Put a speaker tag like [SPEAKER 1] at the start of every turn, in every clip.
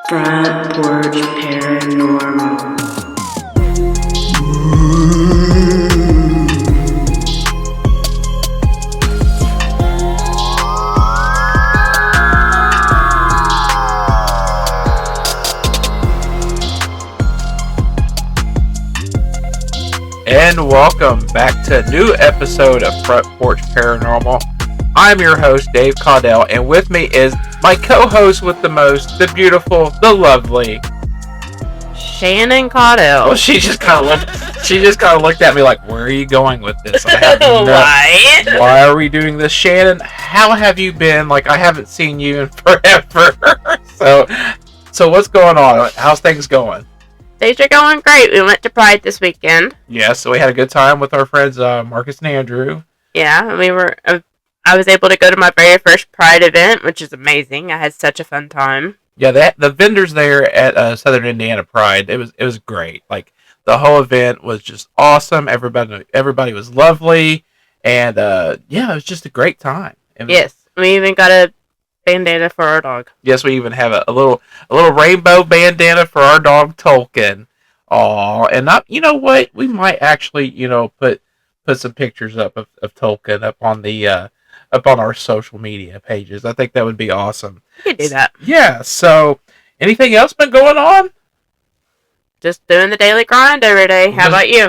[SPEAKER 1] Front Porch Paranormal.
[SPEAKER 2] And welcome back to a new episode of Front Porch Paranormal. I'm your host, Dave Caudell, and with me is my co-host with the most, the beautiful, the lovely
[SPEAKER 3] Shannon Caudell.
[SPEAKER 2] Well, she just kind of looked at me like, "Where are you going with this?" I have
[SPEAKER 3] Why?
[SPEAKER 2] Why are we doing this, Shannon? How have you been? Like, I haven't seen you in forever. So what's going on? How's things going?
[SPEAKER 3] Things are going great. We went to Pride this weekend.
[SPEAKER 2] Yeah, so we had a good time with our friends Marcus and Andrew.
[SPEAKER 3] Yeah, we were. I was able to go to my very first Pride event, which is amazing. I had such a fun time.
[SPEAKER 2] Yeah, the vendors there at Southern Indiana Pride, it was great. Like, the whole event was just awesome. Everybody was lovely, and yeah, it was just a great time.
[SPEAKER 3] Yes, we even got a bandana for our dog.
[SPEAKER 2] Yes, we even have a little rainbow bandana for our dog Tolkien. Aw, and not, you know what? We might actually, put some pictures up of Tolkien up on the up on our social media pages. I think that would be awesome.
[SPEAKER 3] You could do that.
[SPEAKER 2] Yeah. So, anything else been going on?
[SPEAKER 3] Just doing the daily grind every day. How about you?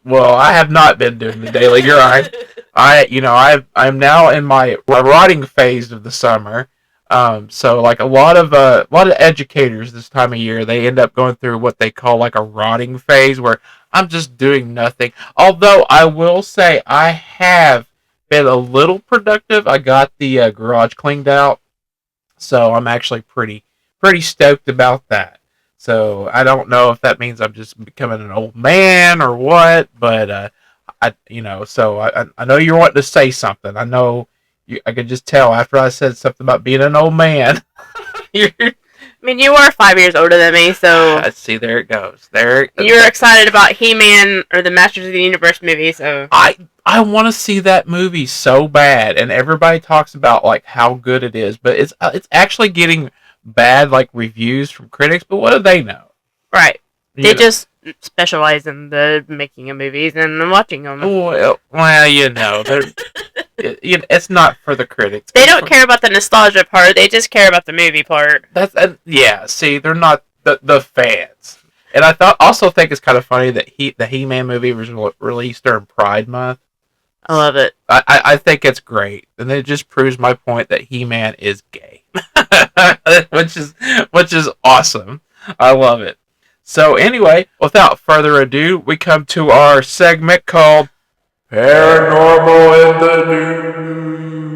[SPEAKER 2] Well, I have not been doing the daily grind. I'm now in my rotting phase of the summer. So like a lot of educators this time of year, they end up going through what they call like a rotting phase where I'm just doing nothing. Although I will say I have been a little productive. I got the garage cleaned out, so I'm actually pretty stoked about that. So I don't know if that means I'm just becoming an old man or what, but I know you're wanting to say something. I know I could just tell after I said something about being an old man.
[SPEAKER 3] I mean, you are 5 years older than me, so...
[SPEAKER 2] See, there it goes.
[SPEAKER 3] You're excited about He-Man or the Masters of the Universe movie, so...
[SPEAKER 2] I want to see that movie so bad, and everybody talks about, like, how good it is, but it's actually getting bad, like, reviews from critics, but what do they know?
[SPEAKER 3] Right. They just specialize in the making of movies and watching them.
[SPEAKER 2] Well, it's not for the critics.
[SPEAKER 3] They don't care about the nostalgia part. They just care about the movie part.
[SPEAKER 2] See, they're not the fans. And I also think it's kind of funny that the He-Man movie was released during Pride Month.
[SPEAKER 3] I love it.
[SPEAKER 2] I think it's great, and it just proves my point that He-Man is gay, which is awesome. I love it. So anyway, without further ado, we come to our segment called Paranormal in the News.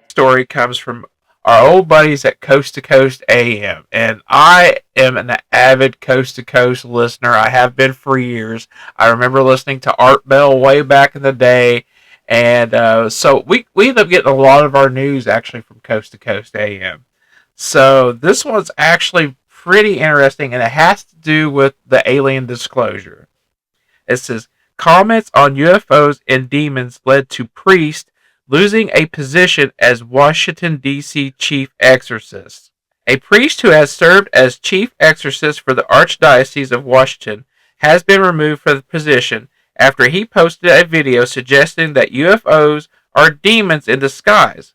[SPEAKER 2] Story comes from our old buddies at Coast2Coast AM, and I am an avid Coast2Coast listener. I have been for years. I remember listening to Art Bell way back in the day, and so we end up getting a lot of our news actually from Coast2Coast AM. So this one's actually pretty interesting, and it has to do with the alien disclosure. It says, comments on UFOs and demons led to priest losing a position as Washington, D.C. chief exorcist. A priest who has served as chief exorcist for the Archdiocese of Washington has been removed from the position after he posted a video suggesting that UFOs are demons in disguise.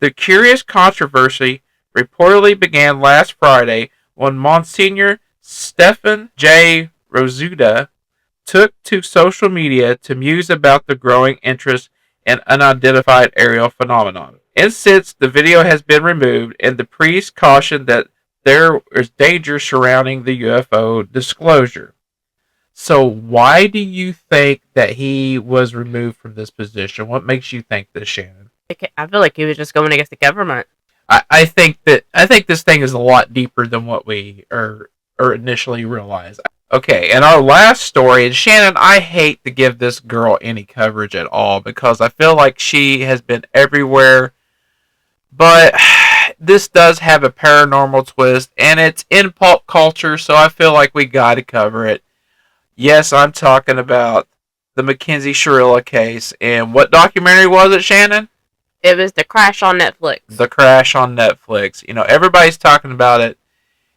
[SPEAKER 2] The curious controversy reportedly began last Friday when Monsignor Stephen J. Rosuda took to social media to muse about the growing interest in unidentified aerial phenomenon. And since the video has been removed, and the priest cautioned that there is danger surrounding the UFO disclosure. So why do you think that he was removed from this position? What makes you think this, Shannon?
[SPEAKER 3] I feel like he was just going against the government.
[SPEAKER 2] I think this thing is a lot deeper than what we or initially realized. Okay, and our last story, and Shannon, I hate to give this girl any coverage at all because I feel like she has been everywhere, but this does have a paranormal twist, and it's in pop culture, so I feel like we got to cover it. Yes, I'm talking about the Mackenzie Shirilla case, and what documentary was it, Shannon?
[SPEAKER 3] It was The Crash on Netflix.
[SPEAKER 2] The Crash on Netflix. Everybody's talking about it.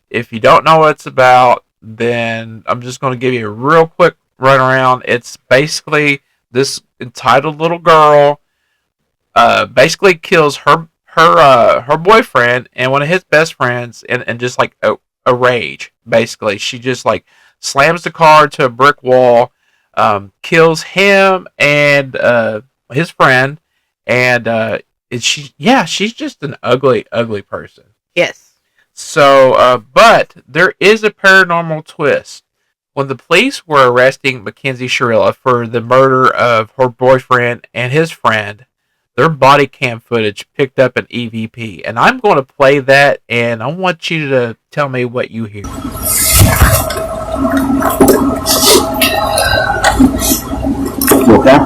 [SPEAKER 2] If you don't know what it's about, then I'm just going to give you a real quick run around. It's basically this entitled little girl basically kills her boyfriend and one of his best friends and just like a rage. Basically, she just like slams the car to a brick wall, kills him and his friend, and she's just an ugly person.
[SPEAKER 3] Yes.
[SPEAKER 2] So, but there is a paranormal twist. When the police were arresting Mackenzie Shirilla for the murder of her boyfriend and his friend, their body cam footage picked up an EVP. And I'm going to play that, and I want you to tell me what you hear. Okay.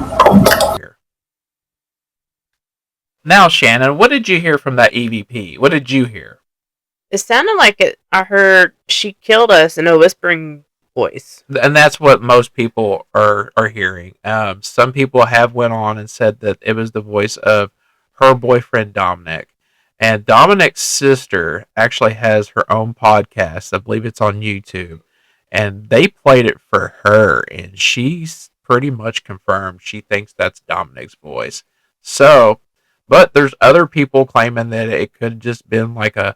[SPEAKER 2] Now, Shannon, what did you hear from that EVP? What did you hear?
[SPEAKER 3] It sounded like I heard she killed us in a whispering voice.
[SPEAKER 2] And that's what most people are hearing. Some people have went on and said that it was the voice of her boyfriend, Dominic. And Dominic's sister actually has her own podcast. I believe it's on YouTube. And they played it for her. And she's pretty much confirmed she thinks that's Dominic's voice. So, but there's other people claiming that it could have just been like an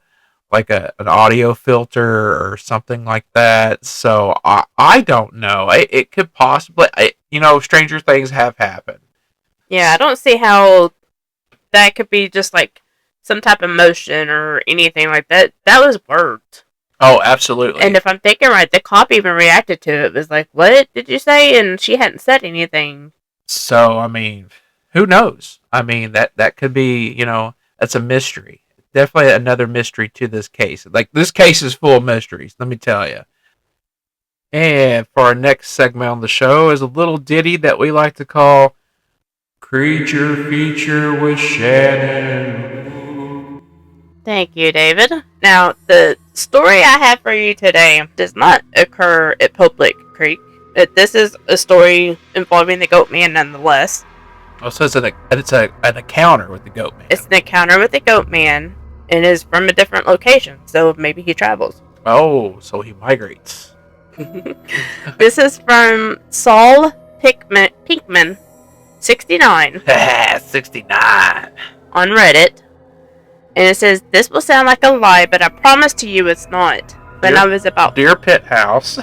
[SPEAKER 2] audio filter or something like that. So I don't know. It could possibly, stranger things have happened.
[SPEAKER 3] Yeah, I don't see how that could be just like some type of motion or anything like that. That was words.
[SPEAKER 2] Oh, absolutely.
[SPEAKER 3] And if I'm thinking right, the cop even reacted to it. It was like, what did you say? And she hadn't said anything.
[SPEAKER 2] So, I mean, who knows? I mean, that could be, that's a mystery. Definitely another mystery to this case. Like, this case is full of mysteries, let me tell you. And for our next segment on the show is a little ditty that we like to call Creature Feature with Shannon.
[SPEAKER 3] Thank you, David. Now, the story I have for you today does not occur at Public Creek. This is a story involving the Goat Man nonetheless.
[SPEAKER 2] Oh, so it's an encounter with the Goat Man.
[SPEAKER 3] It's an encounter with the Goat Man. And is from a different location, so maybe he travels.
[SPEAKER 2] Oh, so he
[SPEAKER 3] This is from Saul Pinkman, 69.
[SPEAKER 2] 69.
[SPEAKER 3] On Reddit. And it says, this will sound like a lie, but I promise to you it's not.
[SPEAKER 2] Dear Pit House.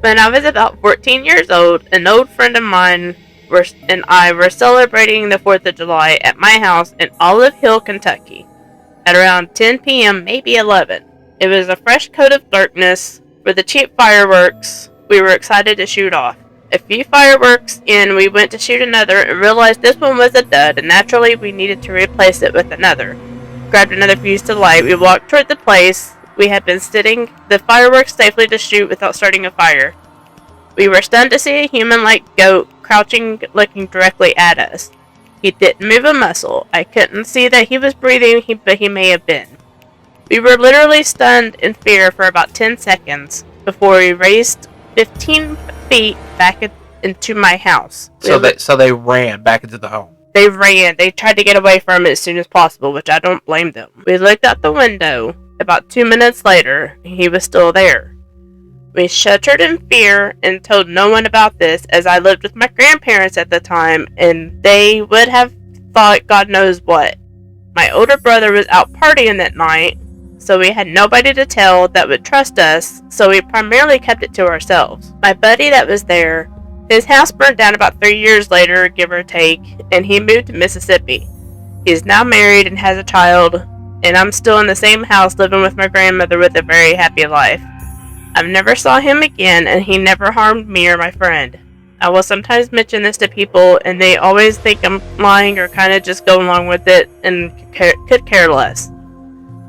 [SPEAKER 3] When I was about 14 years old, an old friend of mine and I were celebrating the 4th of July at my house in Olive Hill, Kentucky. At around 10 p.m., maybe 11. It was a fresh coat of darkness with the cheap fireworks we were excited to shoot off. A few fireworks in, we went to shoot another and realized this one was a dud, and naturally we needed to replace it with another. Grabbed another fuse to light, we walked toward the place we had been sitting the fireworks safely to shoot without starting a fire. We were stunned to see a human-like goat crouching, looking directly at us. He didn't move a muscle. I couldn't see that he was breathing, but he may have been. We were literally stunned in fear for about 10 seconds before we raced 15 feet back into my house.
[SPEAKER 2] So they ran back into the home.
[SPEAKER 3] They ran. They tried to get away from it as soon as possible, which I don't blame them. We looked out the window. About 2 minutes later, he was still there. We shuddered in fear and told no one about this, as I lived with my grandparents at the time, and they would have thought God knows what. My older brother was out partying that night, so we had nobody to tell that would trust us, so we primarily kept it to ourselves. My buddy that was there, his house burned down about 3 years later, give or take, and he moved to Mississippi. He is now married and has a child, and I'm still in the same house living with my grandmother with a very happy life. I've never saw him again, and he never harmed me or my friend. I will sometimes mention this to people, and they always think I'm lying or kind of just go along with it and could care less.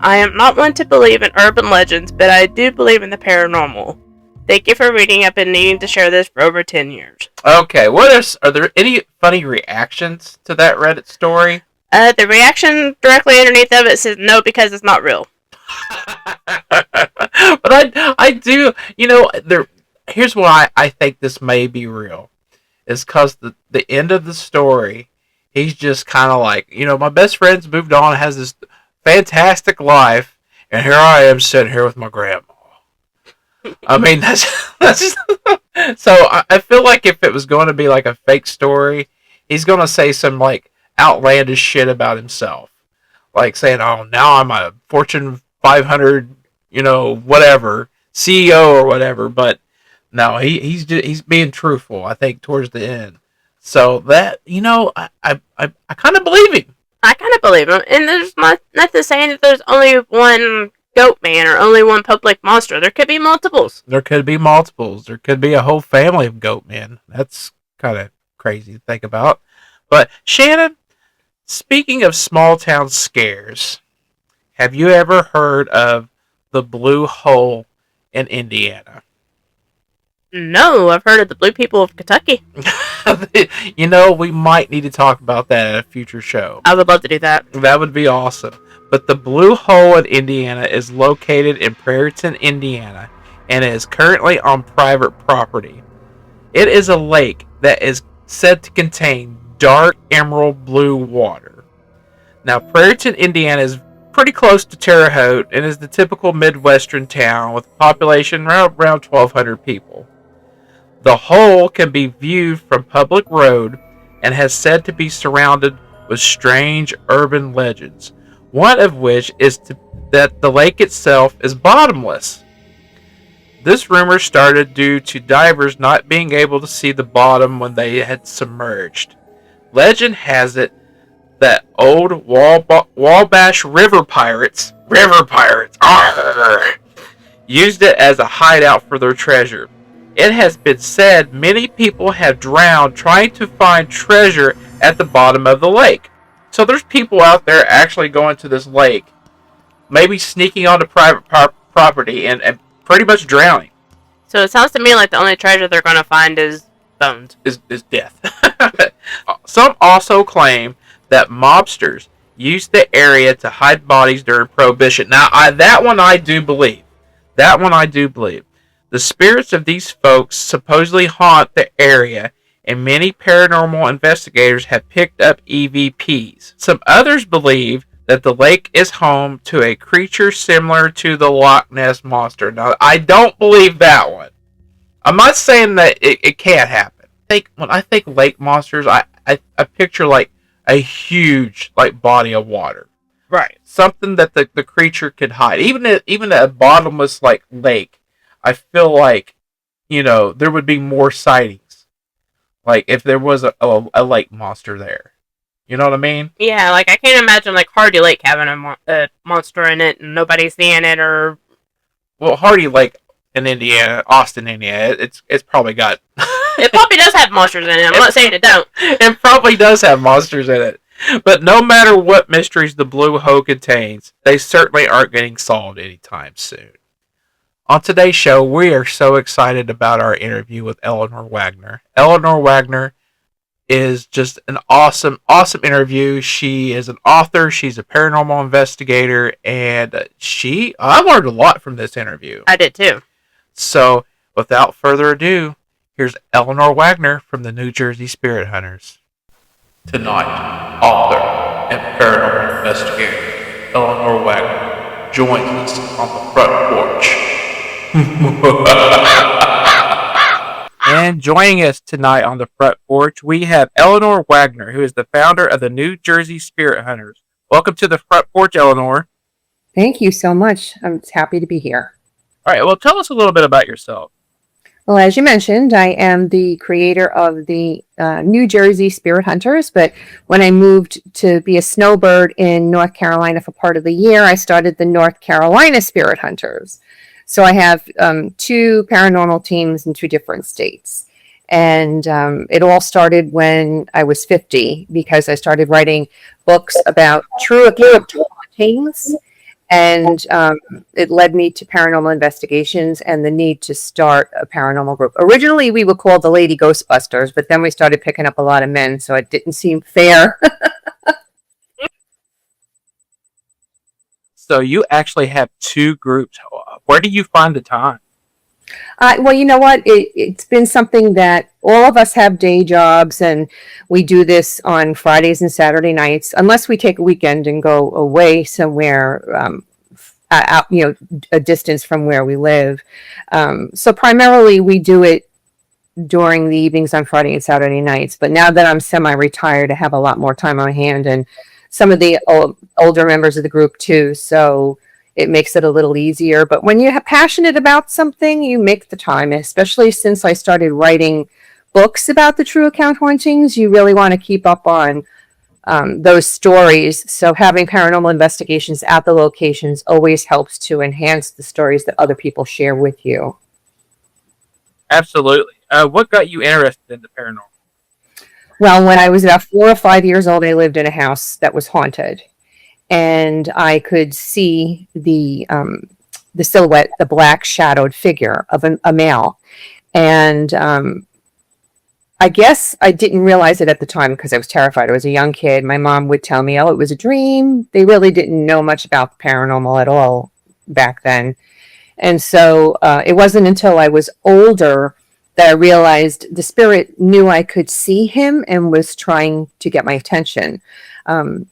[SPEAKER 3] I am not one to believe in urban legends, but I do believe in the paranormal. Thank you for reading. I've been needing to share this for over 10 years.
[SPEAKER 2] Okay, are there any funny reactions to that Reddit story?
[SPEAKER 3] The reaction directly underneath of it says no because it's not real.
[SPEAKER 2] But I do, here's why I think this may be real. Is because the end of the story He's just kind of like, my best friend's moved on, has this fantastic life, and here I am sitting here with my grandma. I mean, that's so I feel like if it was going to be like a fake story, he's going to say some like outlandish shit about himself. Like saying, oh, now I'm a Fortune 500, whatever, CEO or whatever. But no, he's being truthful, I think, towards the end. So that, I kind of believe him.
[SPEAKER 3] I kind of believe him. And there's nothing saying that there's only one goat man or only one public monster. There could be multiples.
[SPEAKER 2] There could be multiples. There could be a whole family of goat men. That's kind of crazy to think about. But Shannon, speaking of small town scares, have you ever heard of the Blue Hole in Indiana?
[SPEAKER 3] No, I've heard of the Blue People of Kentucky.
[SPEAKER 2] We might need to talk about that at a future show.
[SPEAKER 3] I would love to do that.
[SPEAKER 2] That would be awesome. But the Blue Hole in Indiana is located in Prairieton, Indiana, and is currently on private property. It is a lake that is said to contain dark emerald blue water. Now, Prairieton, Indiana is pretty close to Terre Haute and is the typical Midwestern town with a population around 1,200 people. The hole can be viewed from public road and has said to be surrounded with strange urban legends, one of which is that the lake itself is bottomless. This rumor started due to divers not being able to see the bottom when they had submerged. Legend has it that old Wabash river pirates, used it as a hideout for their treasure. It has been said many people have drowned trying to find treasure at the bottom of the lake. So there's people out there actually going to this lake, maybe sneaking onto private property and pretty much drowning.
[SPEAKER 3] So it sounds to me like the only treasure they're going to find is bones.
[SPEAKER 2] Is death. Some also claim that mobsters used the area to hide bodies during Prohibition. Now, that one I do believe. The spirits of these folks supposedly haunt the area, and many paranormal investigators have picked up EVPs. Some others believe that the lake is home to a creature similar to the Loch Ness Monster. Now, I don't believe that one. I'm not saying that it can't happen. When I think lake monsters, I picture like a huge like body of water. Right. Something that the creature could hide. Even a bottomless like lake, I feel like, there would be more sightings. Like if there was a lake monster there. You know what I mean?
[SPEAKER 3] Yeah, like I can't imagine like Hardy Lake having a monster in it and nobody seeing it or.
[SPEAKER 2] Well, Hardy Lake in Indiana, Austin, Indiana, it's probably got.
[SPEAKER 3] It probably does have monsters in it. I'm not saying it don't.
[SPEAKER 2] It probably does have monsters in it. But no matter what mysteries the Blue Hole contains, they certainly aren't getting solved anytime soon. On today's show, we are so excited about our interview with Eleanor Wagner. Eleanor Wagner is just an awesome, awesome interview. She is an author, she's a paranormal investigator, and I learned a lot from this interview.
[SPEAKER 3] I did too.
[SPEAKER 2] So, without further ado, here's Eleanor Wagner from the New Jersey Spirit Hunters. Tonight, author and paranormal investigator Eleanor Wagner joins us on the Front Porch. And joining us tonight on the Front Porch, we have Eleanor Wagner, who is the founder of the New Jersey Spirit Hunters. Welcome to the Front Porch, Eleanor.
[SPEAKER 4] Thank you so much. I'm happy to be here.
[SPEAKER 2] All right, well, tell us a little bit about yourself.
[SPEAKER 4] Well, as you mentioned, I am the creator of the New Jersey Spirit Hunters, but when I moved to be a snowbird in North Carolina for part of the year, I started the North Carolina Spirit Hunters. So I have two paranormal teams in two different states. And it all started when I was 50 because I started writing books about true account hauntings. And it led me to paranormal investigations and the need to start a paranormal group. Originally, we were called the Lady Ghostbusters, but then we started picking up a lot of men, so it didn't seem fair.
[SPEAKER 2] So you actually have two groups. Where do you find the time?
[SPEAKER 4] Well, you know what? It's been something that all of us have day jobs, and we do this on Fridays and Saturday nights, unless we take a weekend and go away somewhere, out, a distance from where we live. So primarily, we do it during the evenings on Friday and Saturday nights. But now that I'm semi-retired, I have a lot more time on my hand, and some of the older members of the group too. So it makes it a little easier. But when you're passionate about something, you make the time, especially since I started writing books about the true account hauntings. You really want to keep up on those stories. So having paranormal investigations at the locations always helps to enhance the stories that other people share with you.
[SPEAKER 2] Absolutely. What got you interested in the paranormal?
[SPEAKER 4] Well, when I was about 4 or 5 years old, I lived in a house that was haunted, and I could see the silhouette, the black shadowed figure of a male. And I guess I didn't realize it at the time because I was terrified. I was a young kid. My mom would tell me, "Oh, it was a dream." They really didn't know much about the paranormal at all back then. And so it wasn't until I was older that I realized the spirit knew I could see him and was trying to get my attention. And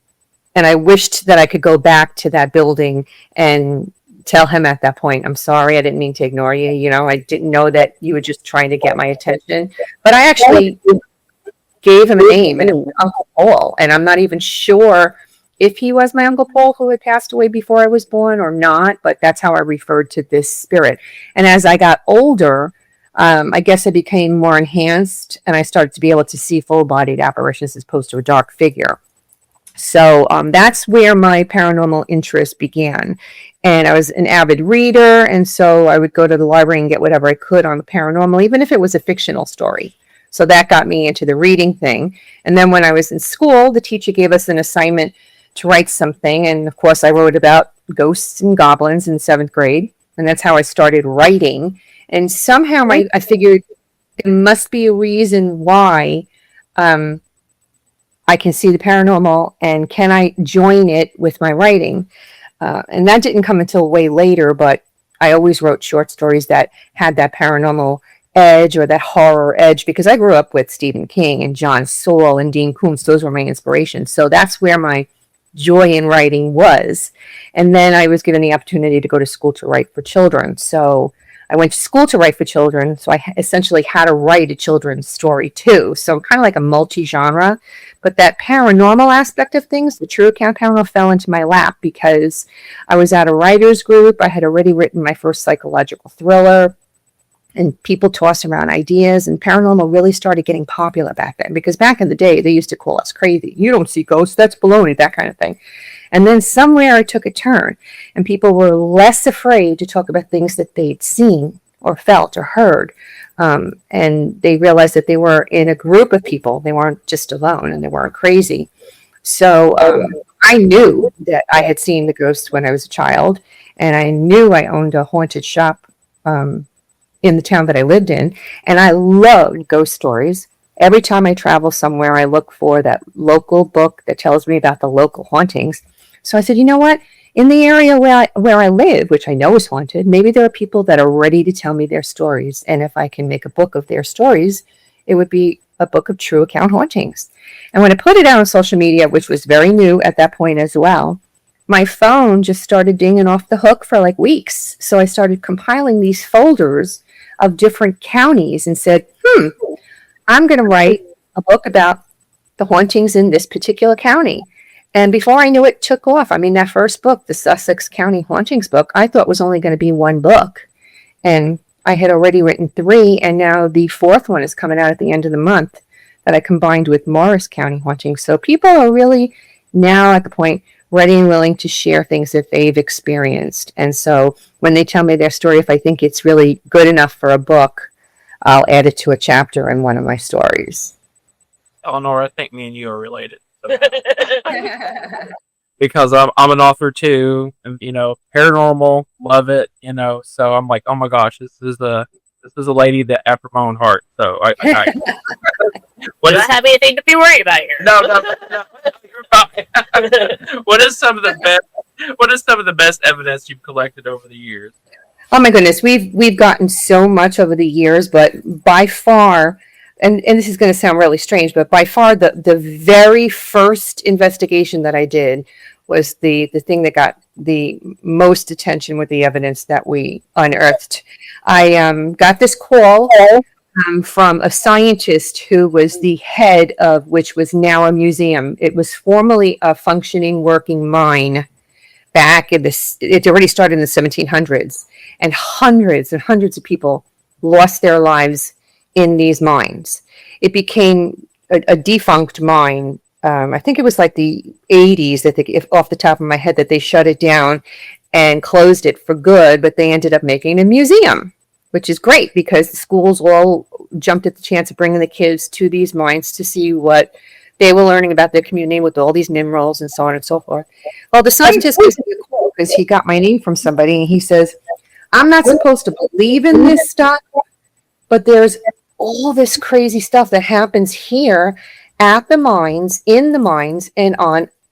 [SPEAKER 4] I wished that I could go back to that building and tell him at that point, "I'm sorry, I didn't mean to ignore you. I didn't know that you were just trying to get my attention." But I actually gave him a name, and it was Uncle Paul. And I'm not even sure if he was my Uncle Paul who had passed away before I was born or not, but that's how I referred to this spirit. And as I got older, I guess I became more enhanced, and I started to be able to see full-bodied apparitions as opposed to a dark figure. So that's where my paranormal interest began. And I was an avid reader, and so I would go to the library and get whatever I could on the paranormal, even if it was a fictional story. So that got me into the reading thing. And then when I was in school, the teacher gave us an assignment to write something. And of course, I wrote about ghosts and goblins in 7th grade. And that's how I started writing. And somehow I figured there must be a reason why I can see the paranormal, and can I join it with my writing? And that didn't come until way later, but I always wrote short stories that had that paranormal edge or that horror edge, because I grew up with Stephen King and John Saul and Dean Koontz. Those were my inspirations. So that's where my joy in writing was. And then I was given the opportunity to go to school to write for children. So I went to school to write for children, so I essentially had to write a children's story too. So kind of like a multi-genre. But that paranormal aspect of things, the true account paranormal, fell into my lap because I was at a writer's group. I had already written my first psychological thriller, and people tossed around ideas, and paranormal really started getting popular back then, because back in the day, they used to call us crazy. "You don't see ghosts, that's baloney," that kind of thing. And then somewhere it took a turn, and people were less afraid to talk about things that they'd seen or felt or heard. And they realized that they were in a group of people. They weren't just alone, and they weren't crazy. So I knew that I had seen the ghosts when I was a child, and I knew I owned a haunted shop in the town that I lived in, and I loved ghost stories. Every time I travel somewhere, I look for that local book that tells me about the local hauntings. So I said, you know what? In the area where I live, which I know is haunted, maybe there are people that are ready to tell me their stories. And if I can make a book of their stories, it would be a book of true account hauntings. And when I put it out on social media, which was very new at that point as well, my phone just started dinging off the hook for like weeks. So I started compiling these folders of different counties and said, I'm going to write a book about the hauntings in this particular county. And before I knew it, took off. I mean, that first book, the Sussex County Hauntings book, I thought was only going to be one book. And I had already written 3, and now the 4th one is coming out at the end of the month that I combined with Morris County Hauntings. So people are really now at the point ready and willing to share things that they've experienced. And so when they tell me their story, if I think it's really good enough for a book, I'll add it to a chapter in one of my stories.
[SPEAKER 2] Eleanor, I think me and you are related. So. Because I'm an author too, and paranormal, love it. So I'm like, oh my gosh, this is a lady that after my own heart. So I
[SPEAKER 3] what do I have anything to be worried about here?
[SPEAKER 2] No, you're fine. What is some of the best evidence you've collected over the years?
[SPEAKER 4] Oh my goodness, we've gotten so much over the years, but by far, and this is going to sound really strange, but by far the very first investigation that I did was the thing that got the most attention with the evidence that we unearthed. I got this call from a scientist who was the head of which was now a museum. It was formerly a functioning working mine back in this. It already started in the 1700s, and hundreds of people lost their lives in these mines. It became a defunct mine. I think it was like the 80s that if off the top of my head, that they shut it down and closed it for good, but they ended up making a museum, which is great because the schools all jumped at the chance of bringing the kids to these mines to see what they were learning about their community with all these minerals and so on and so forth. Well, the scientist gives me a call because he got my name from somebody, and he says, I'm not supposed to believe in this stuff, but there's all this crazy stuff that happens here at the mines, in the mines, and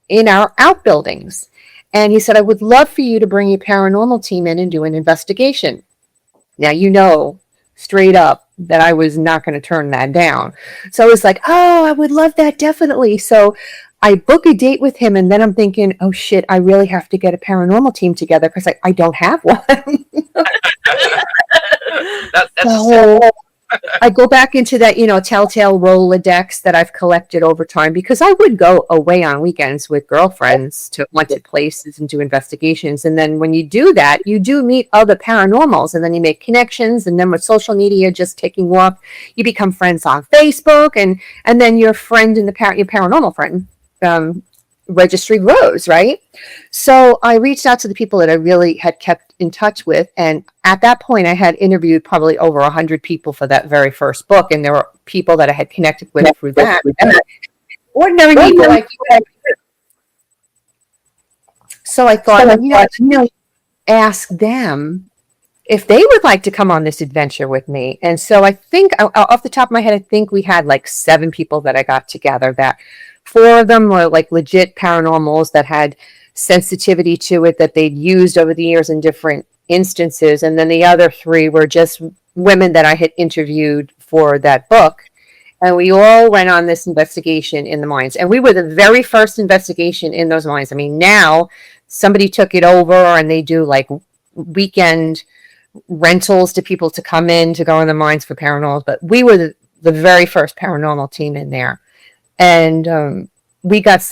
[SPEAKER 4] in our outbuildings. And he said, I would love for you to bring your paranormal team in and do an investigation. Now, you know, straight up that I was not going to turn that down. So I was like, oh, I would love that, definitely. So I book a date with him, and then I'm thinking, oh shit, I really have to get a paranormal team together because I don't have one. So I go back into that, telltale Rolodex that I've collected over time, because I would go away on weekends with girlfriends to haunted places and do investigations. And then when you do that, you do meet other paranormals, and then you make connections. And then with social media just taking off, you become friends on Facebook, and then your friend in your paranormal friend registry grows, right? So I reached out to the people that I really had kept in touch with, and at that point I had interviewed probably over 100 people for that very first book, and there were people that I had connected with through that. Ordinary people like you. So I thought, ask them if they would like to come on this adventure with me. And so I think, off the top of my head, I think we had like 7 people that I got together. That 4 of them were like legit paranormals that had sensitivity to it that they'd used over the years in different instances. And then the other 3 were just women that I had interviewed for that book. And we all went on this investigation in the mines. And we were the very first investigation in those mines. I mean, now somebody took it over and they do like weekend rentals to people to come in to go in the mines for paranormal. But we were the very first paranormal team in there. And we got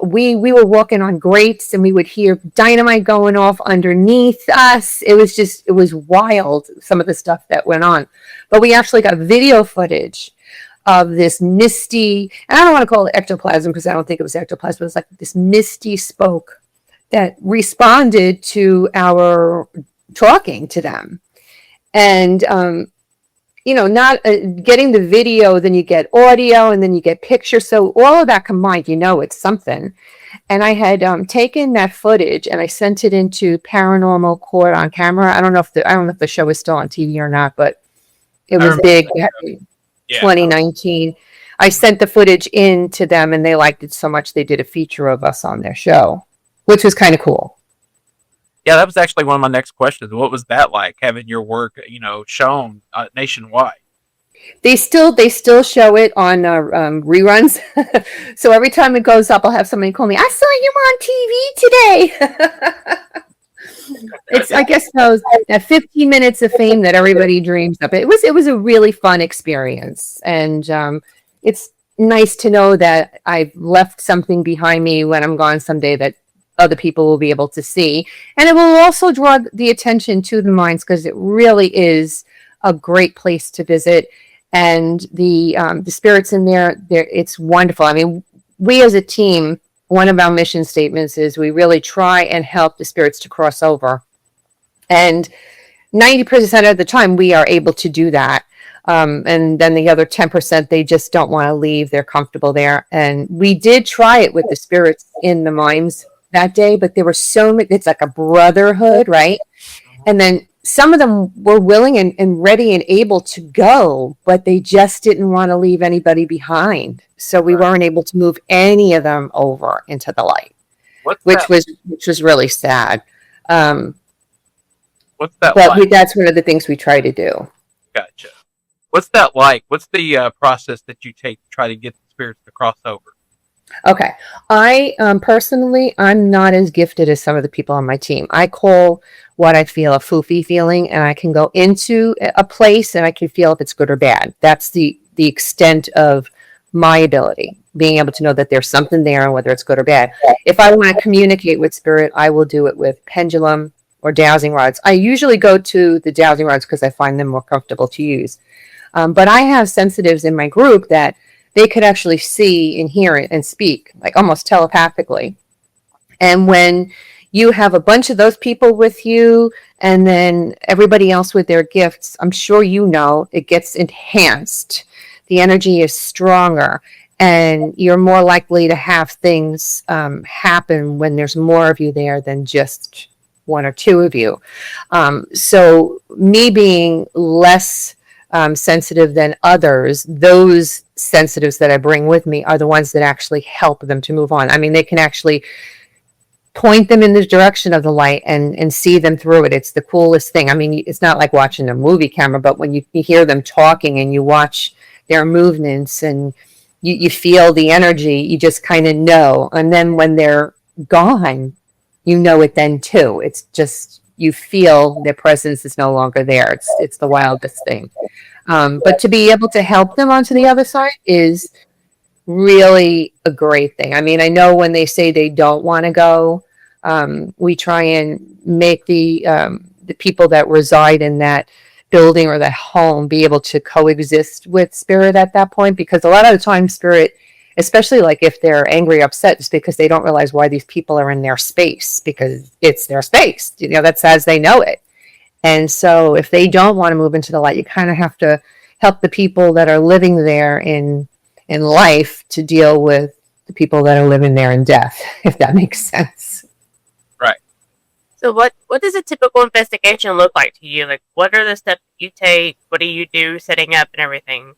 [SPEAKER 4] we were walking on grates, and we would hear dynamite going off underneath us. It was wild, some of the stuff that went on. But we actually got video footage of this misty, and I don't want to call it ectoplasm because I don't think it was ectoplasm, but it was like this misty smoke that responded to our talking to them. And not getting the video, then you get audio, and then you get pictures. So all of that combined, it's something. And I had taken that footage and I sent it into Paranormal Caught on camera. I don't know if the show is still on TV or not, but it was big. Yeah. 2019. I sent the footage in to them, and they liked it so much they did a feature of us on their show, which was kind of cool.
[SPEAKER 2] Yeah, that was actually one of my next questions. What was that like, having your work, shown nationwide? They still
[SPEAKER 4] show it on reruns. So every time it goes up, I'll have somebody call me, I saw you on TV today. It's, I guess, those 15 minutes of fame that everybody dreams of. It was a really fun experience. And it's nice to know that I've left something behind me when I'm gone someday that other people will be able to see. And it will also draw the attention to the mines, because it really is a great place to visit. And the spirits in there, it's wonderful. I mean, we as a team, one of our mission statements is we really try and help the spirits to cross over. And 90% of the time we are able to do that. And then the other 10%, they just don't want to leave. They're comfortable there. And we did try it with the spirits in the mines that day, but there were so many. It's like a brotherhood, right? And then some of them were willing and ready and able to go, but they just didn't want to leave anybody behind. So we weren't able to move any of them over into the light, which was really sad.
[SPEAKER 2] What's that
[SPEAKER 4] But
[SPEAKER 2] like?
[SPEAKER 4] that's one of the things we try to do.
[SPEAKER 2] Gotcha. What's that like? What's the process that you take to try to get the spirits to cross over?
[SPEAKER 4] Okay. I personally, I'm not as gifted as some of the people on my team. I call what I feel a foofy feeling, and I can go into a place and I can feel if it's good or bad. That's the extent of my ability, being able to know that there's something there and whether it's good or bad. If I want to communicate with spirit, I will do it with pendulum or dowsing rods. I usually go to the dowsing rods because I find them more comfortable to use. But I have sensitives in my group that they could actually see and hear it and speak, like almost telepathically. And when you have a bunch of those people with you and then everybody else with their gifts, I'm sure you know it gets enhanced. The energy is stronger and you're more likely to have things happen when there's more of you there than just one or two of you. So me being less sensitive than others, those sensitives that I bring with me are the ones that actually help them to move on. I mean, they can actually point them in the direction of the light and see them through it. It's the coolest thing. I mean, it's not like watching a movie camera, but when you hear them talking and you watch their movements and you feel the energy, you just kind of know. And then when they're gone, you know it then too. It's just, you feel their presence is no longer there. It's the wildest thing. But to be able to help them onto the other side is really a great thing. I mean, I know when they say they don't want to go, we try and make the people that reside in that building or that home be able to coexist with spirit at that point, because a lot of the time spirit, especially like if they're angry, upset, it's because they don't realize why these people are in their space, because it's their space. You know, that's as they know it. And so if they don't want to move into the light, you kind of have to help the people that are living there in life to deal with the people that are living there in death, if that makes sense.
[SPEAKER 2] Right.
[SPEAKER 3] So what does a typical investigation look like to you? Like, what are the steps you take? What do you do setting up and everything?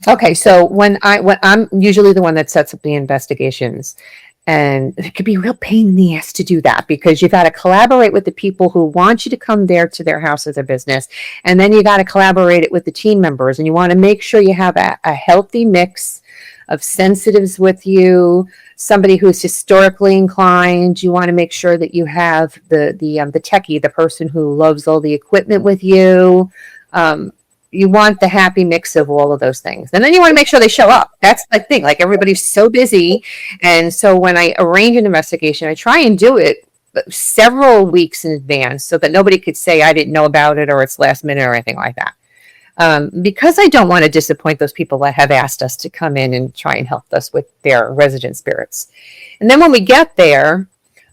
[SPEAKER 4] Okay, so when I'm usually the one that sets up the investigations, and it could be a real pain in the ass to do that because you got to collaborate with the people who want you to come there to their house or their business, and then you got to collaborate it with the team members, and you want to make sure you have a healthy mix of sensitives with you, somebody who's historically inclined. You want to make sure that you have the techie, the person who loves all the equipment with you. You want the happy mix of all of those things. And then you want to make sure they show up. That's the thing. Like, everybody's so busy. And so when I arrange an investigation, I try and do it several weeks in advance so that nobody could say I didn't know about it or it's last minute or anything like that. Because I don't want to disappoint those people that have asked us to come in and try and help us with their resident spirits. And then when we get there,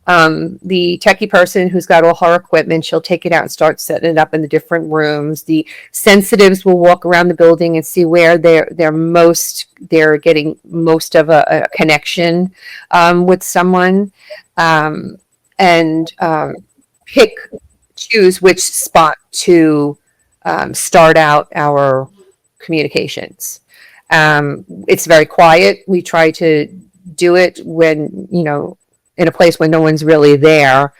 [SPEAKER 4] the techie person who's got all her equipment, she'll take it out and start setting it up in the different rooms. The sensitives will walk around the building and see where they're getting most of a connection with someone, and choose which spot to start out our communications. It's very quiet. We try to do it when, in a place where no one's really there,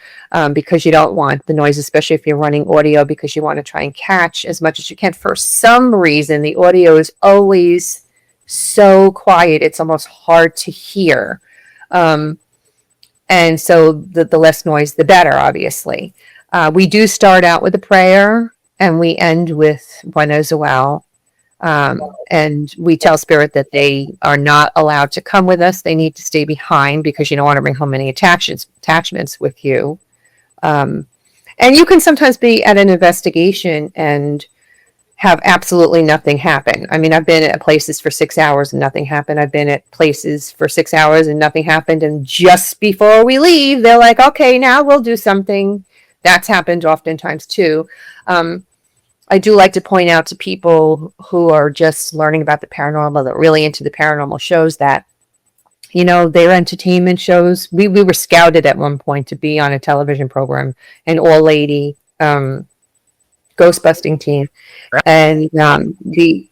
[SPEAKER 4] because you don't want the noise, especially if you're running audio, because you want to try and catch as much as you can. For some reason, the audio is always so quiet, it's almost hard to hear. And so the less noise, the better, obviously. We do start out with a prayer, and we end with one as well. And we tell spirit that they are not allowed to come with us. They need to stay behind because you don't want to bring home any attachments with you. And you can sometimes be at an investigation and have absolutely nothing happen. I mean, I've been at places for 6 hours and nothing happened. I've been at places for 6 hours and nothing happened. And just before we leave, they're like, okay, now we'll do something. That's happened oftentimes too. I do like to point out to people who are just learning about the paranormal, that are really into the paranormal shows, that, their entertainment shows. We were scouted at one point to be on a television program, an all-lady ghostbusting team. And the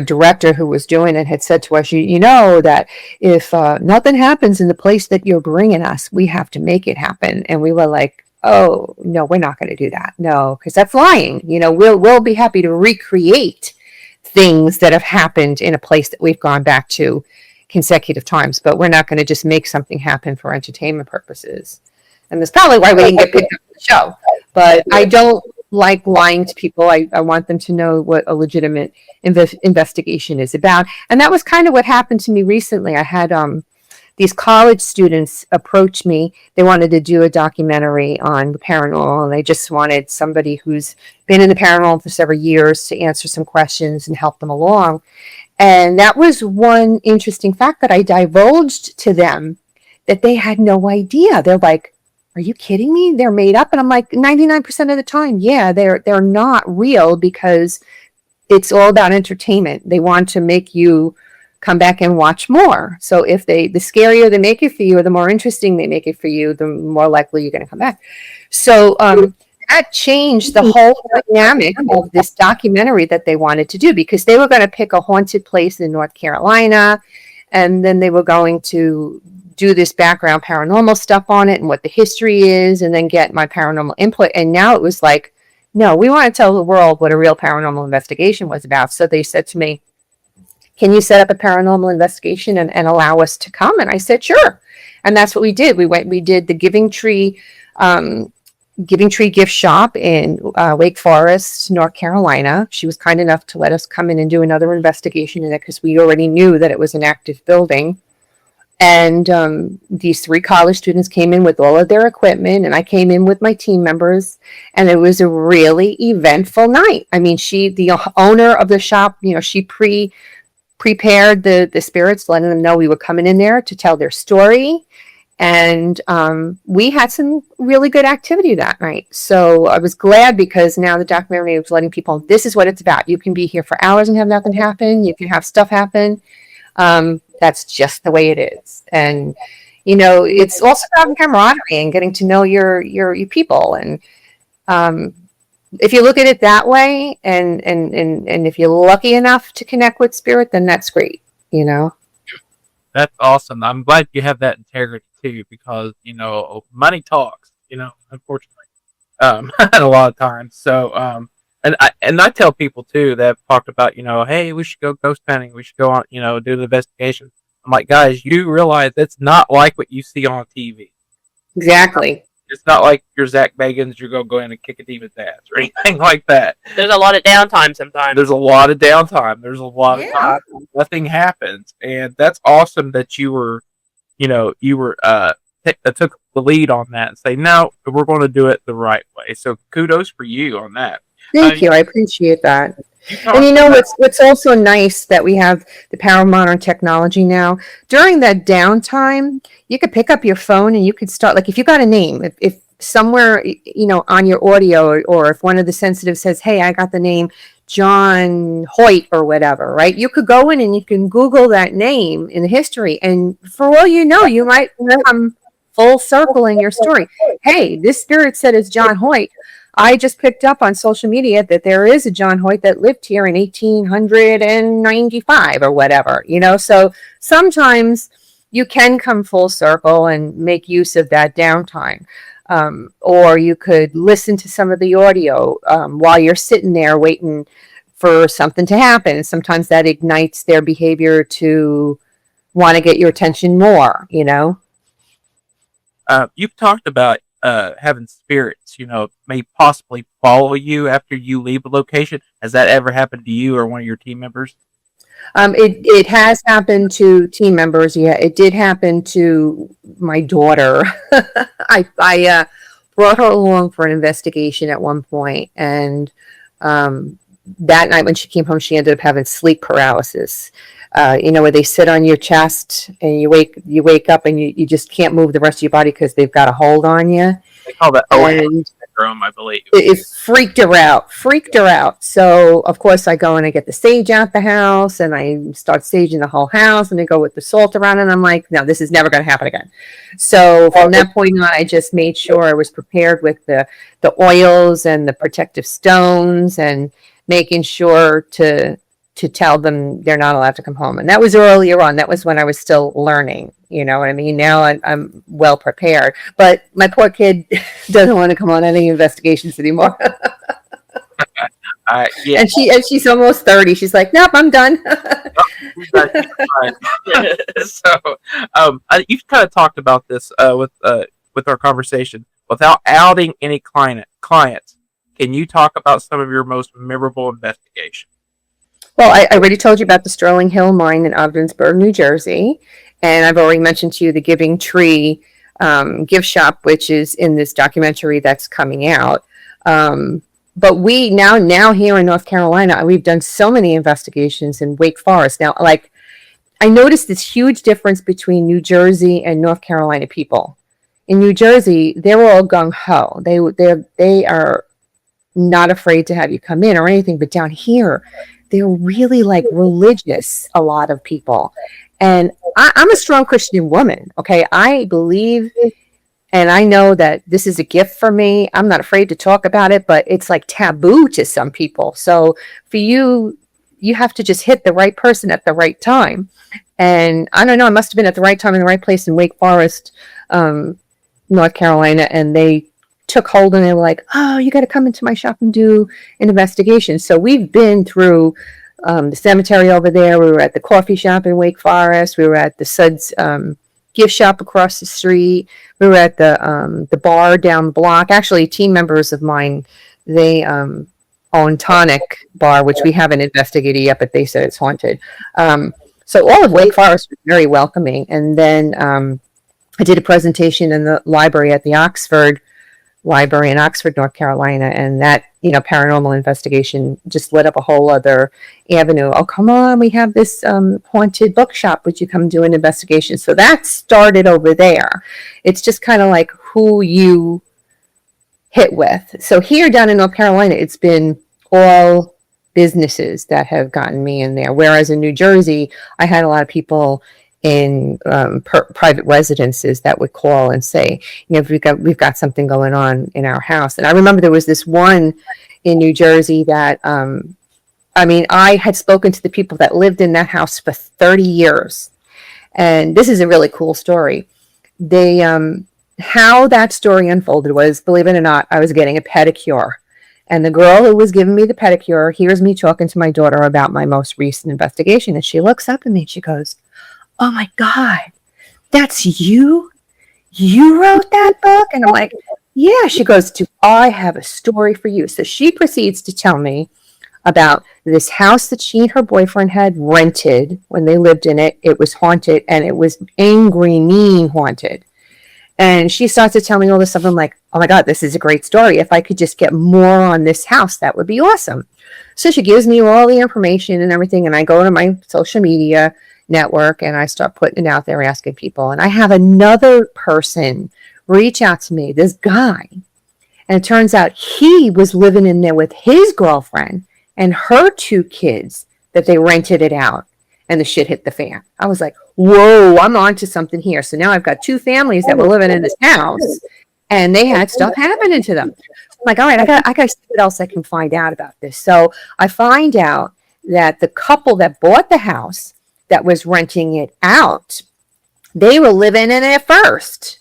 [SPEAKER 4] director who was doing it had said to us, you know that if nothing happens in the place that you're bringing us, we have to make it happen. And we were like, oh no, we're not going to do that. No, because that's lying. We'll be happy to recreate things that have happened in a place that we've gone back to consecutive times, but we're not going to just make something happen for entertainment purposes. And that's probably why we didn't get picked up for the show. But I don't like lying to people. I want them to know what a legitimate investigation is about. And that was kind of what happened to me recently. I had these college students approach me. They wanted to do a documentary on the paranormal, and they just wanted somebody who's been in the paranormal for several years to answer some questions and help them along. And that was one interesting fact that I divulged to them that they had no idea. They're like, are you kidding me? They're made up. And I'm like, 99% of the time, yeah, they're not real, because it's all about entertainment. They want to make you come back and watch more. So if the scarier they make it for you, or the more interesting they make it for you, the more likely you're going to come back. So that changed the whole dynamic of this documentary that they wanted to do, because they were going to pick a haunted place in North Carolina, and then they were going to do this background paranormal stuff on it and what the history is, and then get my paranormal input. And now it was like, no, we want to tell the world what a real paranormal investigation was about. So they said to me, can you set up a paranormal investigation and allow us to come? And I said, sure. And that's what we did. We did the Giving Tree gift shop in Wake Forest, North Carolina. She was kind enough to let us come in and do another investigation in it, because we already knew that it was an active building. And these 3 college students came in with all of their equipment, and I came in with my team members, and it was a really eventful night. I mean, the owner of the shop, she prepared the spirits, letting them know we were coming in there to tell their story. And we had some really good activity that night. So I was glad, because now the documentary was letting people, this is what it's about. You can be here for hours and have nothing happen. You can have stuff happen. That's just the way it is. And, it's also about camaraderie and getting to know your people. And if you look at it that way, and if you're lucky enough to connect with spirit, then that's great,
[SPEAKER 2] That's awesome. I'm glad you have that integrity too, because money talks. Unfortunately, a lot of times. So, and I tell people too that have talked about, hey, we should go ghost hunting. We should go on, do the investigation. I'm like, guys, you realize it's not like what you see on TV.
[SPEAKER 4] Exactly.
[SPEAKER 2] It's not like your Zach Bagans, you're going to go in and kick a demon's ass or anything like that.
[SPEAKER 3] There's a lot of downtime sometimes.
[SPEAKER 2] There's a lot of downtime. There's a lot of time. Nothing happens. And that's awesome that you were took the lead on that and say, no, we're going to do it the right way. So kudos for you on that.
[SPEAKER 4] Thank you. I appreciate that. And what's also nice that we have the power of modern technology now. During that downtime, you could pick up your phone and you could start, like, if you got a name, if somewhere, on your audio, or if one of the sensitives says, hey, I got the name John Hoyt or whatever, right? You could go in and you can Google that name in the history. And for all you know, you might come full circle in your story. Hey, this spirit said it's John Hoyt. I just picked up on social media that there is a John Hoyt that lived here in 1895 or whatever, So sometimes you can come full circle and make use of that downtime. Or you could listen to some of the audio while you're sitting there waiting for something to happen. Sometimes that ignites their behavior to want to get your attention more,
[SPEAKER 2] You've talked about having spirits, may possibly follow you after you leave a location. Has that ever happened to you or one of your team members?
[SPEAKER 4] It has happened to team members. Yeah, it did happen to my daughter. I brought her along for an investigation at one point, and that night when she came home, she ended up having sleep paralysis. Where they sit on your chest and you wake up and you just can't move the rest of your body because they've got a hold on you.
[SPEAKER 2] They call that syndrome, I believe.
[SPEAKER 4] It freaked her out. So, of course, I go and I get the sage out the house and I start saging the whole house and I go with the salt around it. And I'm like, no, this is never going to happen again. So from that point on, I just made sure I was prepared with the oils and the protective stones and making sure to tell them they're not allowed to come home. And that was earlier on. That was when I was still learning. You know what I mean? Now I'm well prepared. But my poor kid doesn't want to come on any investigations anymore.
[SPEAKER 2] Yeah.
[SPEAKER 4] And she's almost 30. She's like, nope, I'm done.
[SPEAKER 2] So, you've kind of talked about this with our conversation. Without outing any clients, can you talk about some of your most memorable investigations?
[SPEAKER 4] Well, I already told you about the Sterling Hill Mine in Ogdensburg, New Jersey. And I've already mentioned to you the Giving Tree gift shop, which is in this documentary that's coming out. But we now here in North Carolina, we've done so many investigations in Wake Forest. Now, like, I noticed this huge difference between New Jersey and North Carolina people. In New Jersey, they're all gung ho. They are not afraid to have you come in or anything. But down here, they're really like religious. A lot of people, and I'm a strong Christian woman. Okay, I believe. And I know that this is a gift for me. I'm not afraid to talk about it, but it's like taboo to some people. So for you, you have to just hit the right person at the right time. And I don't know, I must have been at the right time in the right place in Wake Forest, North Carolina. And they took hold and they were like, oh, you got to come into my shop and do an investigation. So we've been through the cemetery over there. We were at the coffee shop in Wake Forest. We were at the Suds gift shop across the street. We were at the bar down the block. Actually, team members of mine, they own Tonic Bar, which we haven't investigated yet, but they said it's haunted. So all of Wake Forest was very welcoming. And then I did a presentation in the library at the Oxford Library in Oxford, North Carolina, and that, paranormal investigation just lit up a whole other avenue. Oh, come on, we have this haunted bookshop. Would you come do an investigation? So that started over there. It's just kind of like who you hit with. So here down in North Carolina, it's been all businesses that have gotten me in there. Whereas in New Jersey, I had a lot of people in private residences that would call and say, we've got something going on in our house. And I remember there was this one in New Jersey that, I had spoken to the people that lived in that house for 30 years. And this is a really cool story. They, how that story unfolded was, believe it or not, I was getting a pedicure. And the girl who was giving me the pedicure hears me talking to my daughter about my most recent investigation. And she looks up at me and she goes, oh my God, that's you? You wrote that book? And I'm like, yeah. She goes, do I have a story for you? So she proceeds to tell me about this house that she and her boyfriend had rented when they lived in it. It was haunted, and it was angry, mean haunted. And she starts to tell me all this stuff. I'm like, oh my God, this is a great story. If I could just get more on this house, that would be awesome. So she gives me all the information and everything. And I go to my social media network and I start putting it out there, asking people. And I have another person reach out to me, this guy. And it turns out he was living in there with his girlfriend and her 2 kids that they rented it out. And the shit hit the fan. I was like, whoa, I'm on to something here. So now I've got 2 families that were living in this house and they had stuff happening to them. I'm like, all right, I got to see what else I can find out about this. So I find out that the couple that bought the house that was renting it out, they were living in it first.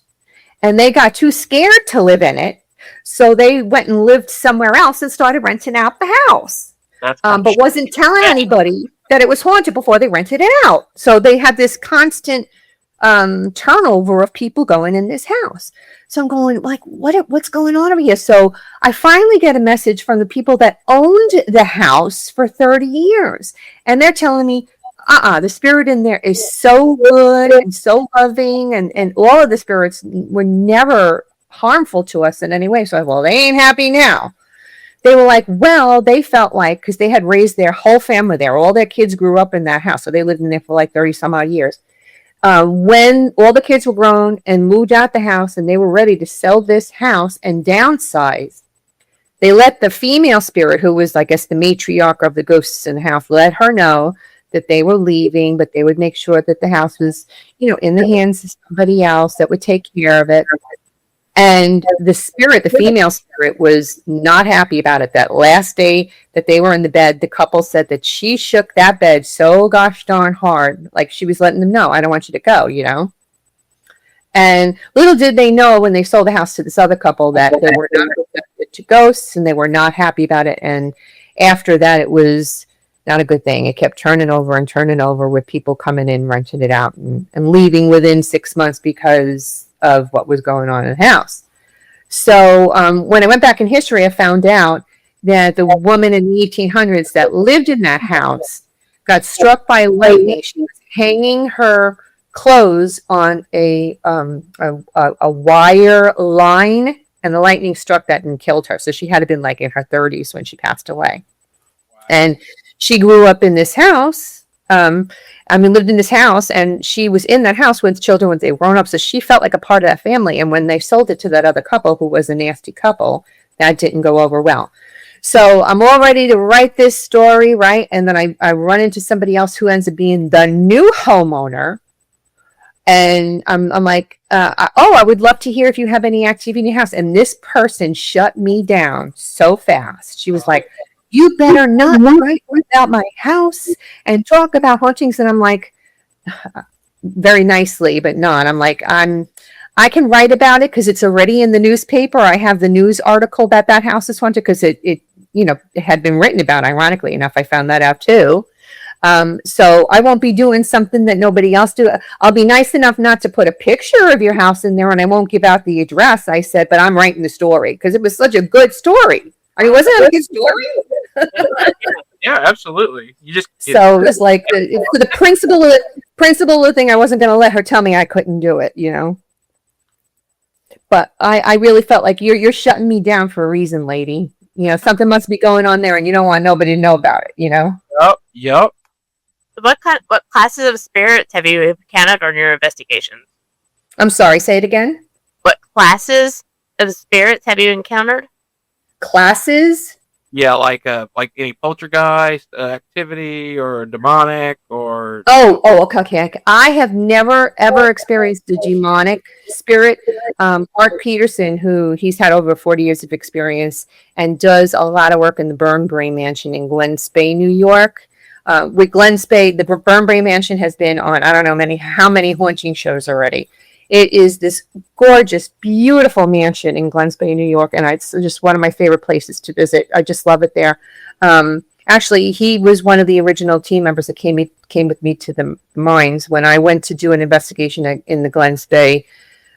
[SPEAKER 4] And they got too scared to live in it. So they went and lived somewhere else and started renting out the house. But wasn't telling anybody that it was haunted before they rented it out. So they had this constant turnover of people going in this house. So I'm going like, what's going on over here? So I finally get a message from the people that owned the house for 30 years. And they're telling me, the spirit in there is so good and so loving. And all of the spirits were never harmful to us in any way. So well, they ain't happy now. They were like, well, they felt like, because they had raised their whole family there. All their kids grew up in that house. So they lived in there for like 30 some odd years. When all the kids were grown and moved out the house and they were ready to sell this house and downsize, they let the female spirit, who was, I guess, the matriarch of the ghosts in the house, let her know that they were leaving, but they would make sure that the house was, in the hands of somebody else that would take care of it. And the spirit, the female spirit, was not happy about it. That last day that they were in the bed, the couple said that she shook that bed so gosh darn hard, like she was letting them know, I don't want you to go, And little did they know when they sold the house to this other couple that they were not receptive to ghosts and they were not happy about it. And after that, it was not a good thing. It kept turning over with people coming in, renting it out, and leaving within 6 months because of what was going on in the house. So when I went back in history, I found out that the woman in the 1800s that lived in that house got struck by lightning. She was hanging her clothes on a wire line, and the lightning struck that and killed her. So she had to been like in her 30s when she passed away. Wow. And she grew up in this house. Lived in this house, and she was in that house with children when they were grown up. So she felt like a part of that family. And when they sold it to that other couple, who was a nasty couple, that didn't go over well. So I'm all ready to write this story, right? And then I run into somebody else who ends up being the new homeowner. And I'm like, I would love to hear if you have any activity in your house. And this person shut me down so fast. She was like, you better not write about my house and talk about hauntings. And I'm like, very nicely, but not. I'm like, I can write about it because it's already in the newspaper. I have the news article that house is haunted because it had been written about. Ironically enough, I found that out too. So I won't be doing something that nobody else do. I'll be nice enough not to put a picture of your house in there, and I won't give out the address. I said, but I'm writing the story because it was such a good story. I mean, wasn't it a good story?
[SPEAKER 2] Yeah, absolutely.
[SPEAKER 4] So it was like the principal of the thing. I wasn't going to let her tell me I couldn't do it, But I really felt like you're shutting me down for a reason, lady. Something must be going on there, and you don't want nobody to know about it.
[SPEAKER 2] Yep.
[SPEAKER 3] What classes of spirits have you encountered on your investigations?
[SPEAKER 4] I'm sorry. Say it again.
[SPEAKER 3] What classes of spirits have you encountered?
[SPEAKER 4] Classes?
[SPEAKER 2] Yeah, like any poltergeist activity or demonic or.
[SPEAKER 4] Okay. I have never ever experienced a demonic spirit. Mark Peterson, he's had over 40 years of experience and does a lot of work in the Burnbrae Mansion in Glen Spey, New York. With Glen Spey, the Burnbrae Mansion has been on I don't know how many haunting shows already. It is this gorgeous, beautiful mansion in Glen Spey, New York, and it's just one of my favorite places to visit. I just love it there. Actually, he was one of the original team members that came with me to the mines when I went to do an investigation in the Glen Spey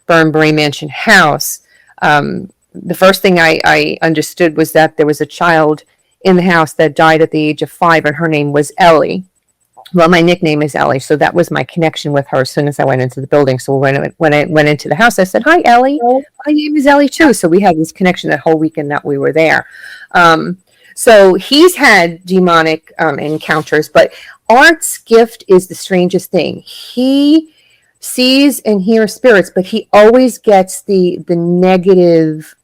[SPEAKER 4] Burnbrae Mansion house. The first thing I understood was that there was a child in the house that died at the age of 5, and her name was Ellie. Well, my nickname is Ellie, so that was my connection with her as soon as I went into the building. So when I went into the house, I said, "Hi, Ellie. My name is Ellie too." So we had this connection that whole weekend that we were there. So he's had demonic encounters, but Art's gift is the strangest thing. He sees and hears spirits, but he always gets the negative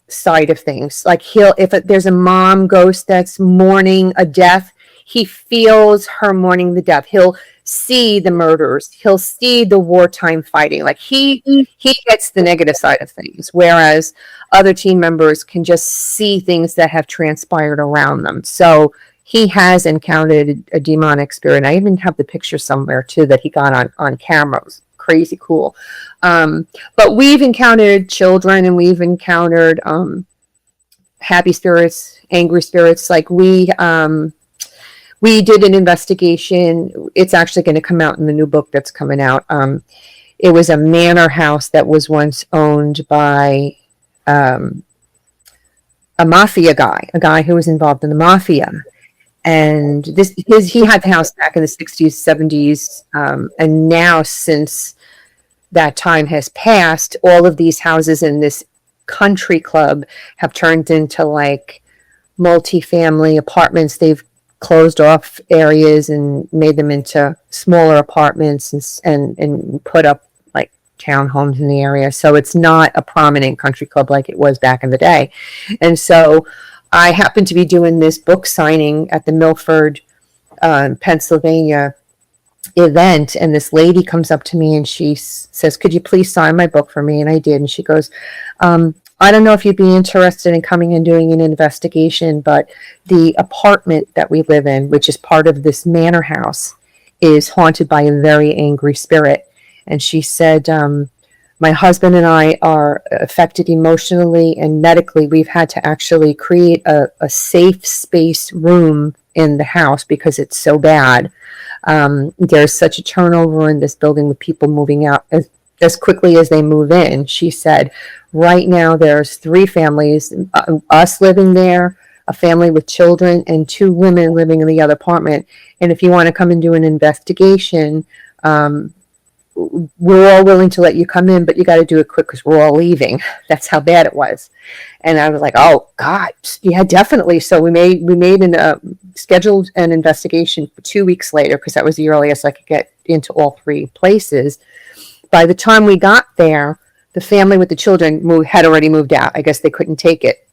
[SPEAKER 4] side of things. Like if there's a mom ghost that's mourning a death, he feels her mourning the death. He'll see the murders. He'll see the wartime fighting. Like he gets the negative side of things, whereas other team members can just see things that have transpired around them. So he has encountered a demonic spirit. I even have the picture somewhere too that he got on camera. It was crazy cool. But we've encountered children, and we've encountered happy spirits, angry spirits. Like we did an investigation. It's actually going to come out in the new book that's coming out. It was a manor house that was once owned by a mafia guy, a guy who was involved in the mafia. And he had the house back in the 60s, 70s. And now, since that time has passed, all of these houses in this country club have turned into like multi-family apartments. They've closed off areas and made them into smaller apartments and put up like townhomes in the area. So it's not a prominent country club like it was back in the day. And so I happened to be doing this book signing at the Milford, Pennsylvania event, and this lady comes up to me and she says, "Could you please sign my book for me?" And I did. And she goes, "I don't know if you'd be interested in coming and doing an investigation, but the apartment that we live in, which is part of this manor house, is haunted by a very angry spirit." And she said, My husband and I are affected emotionally and medically. We've had to actually create a safe space room in the house because it's so bad. There's such a turnover in this building with people moving out as quickly as they move in. She said, right now there's 3 families, us living there, a family with children, and 2 women living in the other apartment. And if you want to come and do an investigation, we're all willing to let you come in, but you got to do it quick because we're all leaving. That's how bad it was. And I was like, oh God, yeah, definitely. So we scheduled an investigation for 2 weeks later, because that was the earliest I could get into all 3 places. By the time we got there, the family with the children had already moved out. I guess they couldn't take it.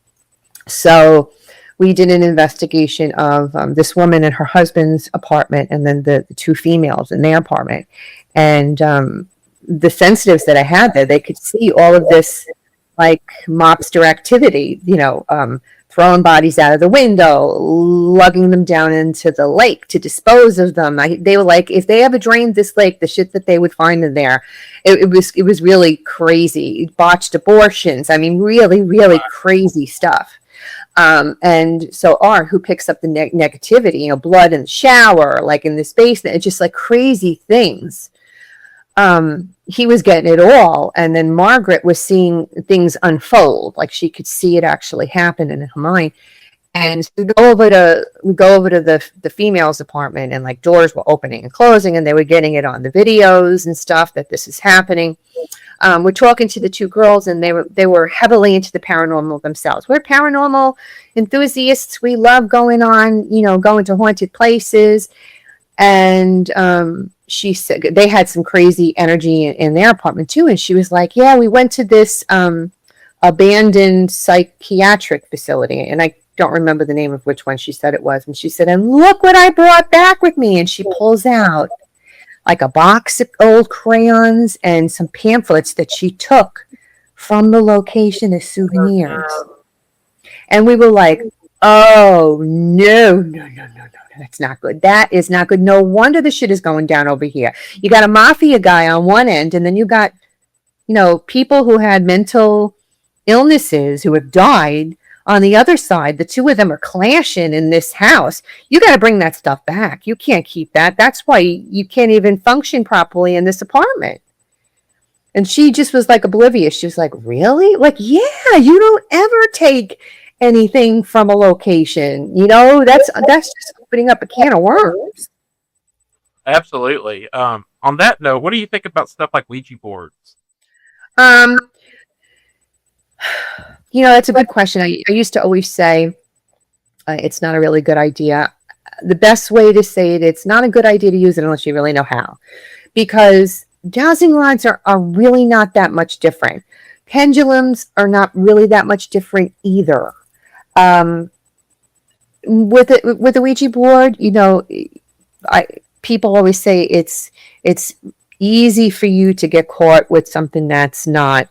[SPEAKER 4] So we did an investigation of this woman and her husband's apartment, and then the 2 females in their apartment. And the sensitives that I had there, they could see all of this like mobster activity, throwing bodies out of the window, lugging them down into the lake to dispose of them. They were like, if they ever drained this lake, the shit that they would find in there, it was really crazy. Botched abortions. I mean, really, really crazy stuff. And so Art, who picks up the negativity, blood in the shower, like in this basement, it's just like crazy things. He was getting it all. And then Margaret was seeing things unfold. Like she could see it actually happen in her mind. And so we go over to the female's apartment, and like doors were opening and closing, and they were getting it on the videos and stuff that this is happening. We're talking to the 2 girls, and they were heavily into the paranormal themselves. We're paranormal enthusiasts. We love going to haunted places. And she said they had some crazy energy in their apartment too. And she was like, yeah, we went to this abandoned psychiatric facility. And I don't remember the name of which one she said it was. And she said, and look what I brought back with me. And she pulls out like a box of old crayons and some pamphlets that she took from the location as souvenirs. And we were like, oh, no, that's not good. That is not good. No wonder the shit is going down over here. You got a mafia guy on one end, and then you got, people who had mental illnesses who have died on the other side. The 2 of them are clashing in this house. You got to bring that stuff back. You can't keep that. That's why you can't even function properly in this apartment. And she just was like oblivious. She was like, really? Like, yeah, you don't ever take anything from a location. That's just opening up a can of worms.
[SPEAKER 2] Absolutely. On that note, what do you think about stuff like Ouija boards?
[SPEAKER 4] That's a good question. I used to always say it's not a really good idea. The best way to say it, it's not a good idea to use it unless you really know how. Because dowsing rods are really not that much different. Pendulums are not really that much different either. With a Ouija board, people always say it's easy for you to get caught with something that's not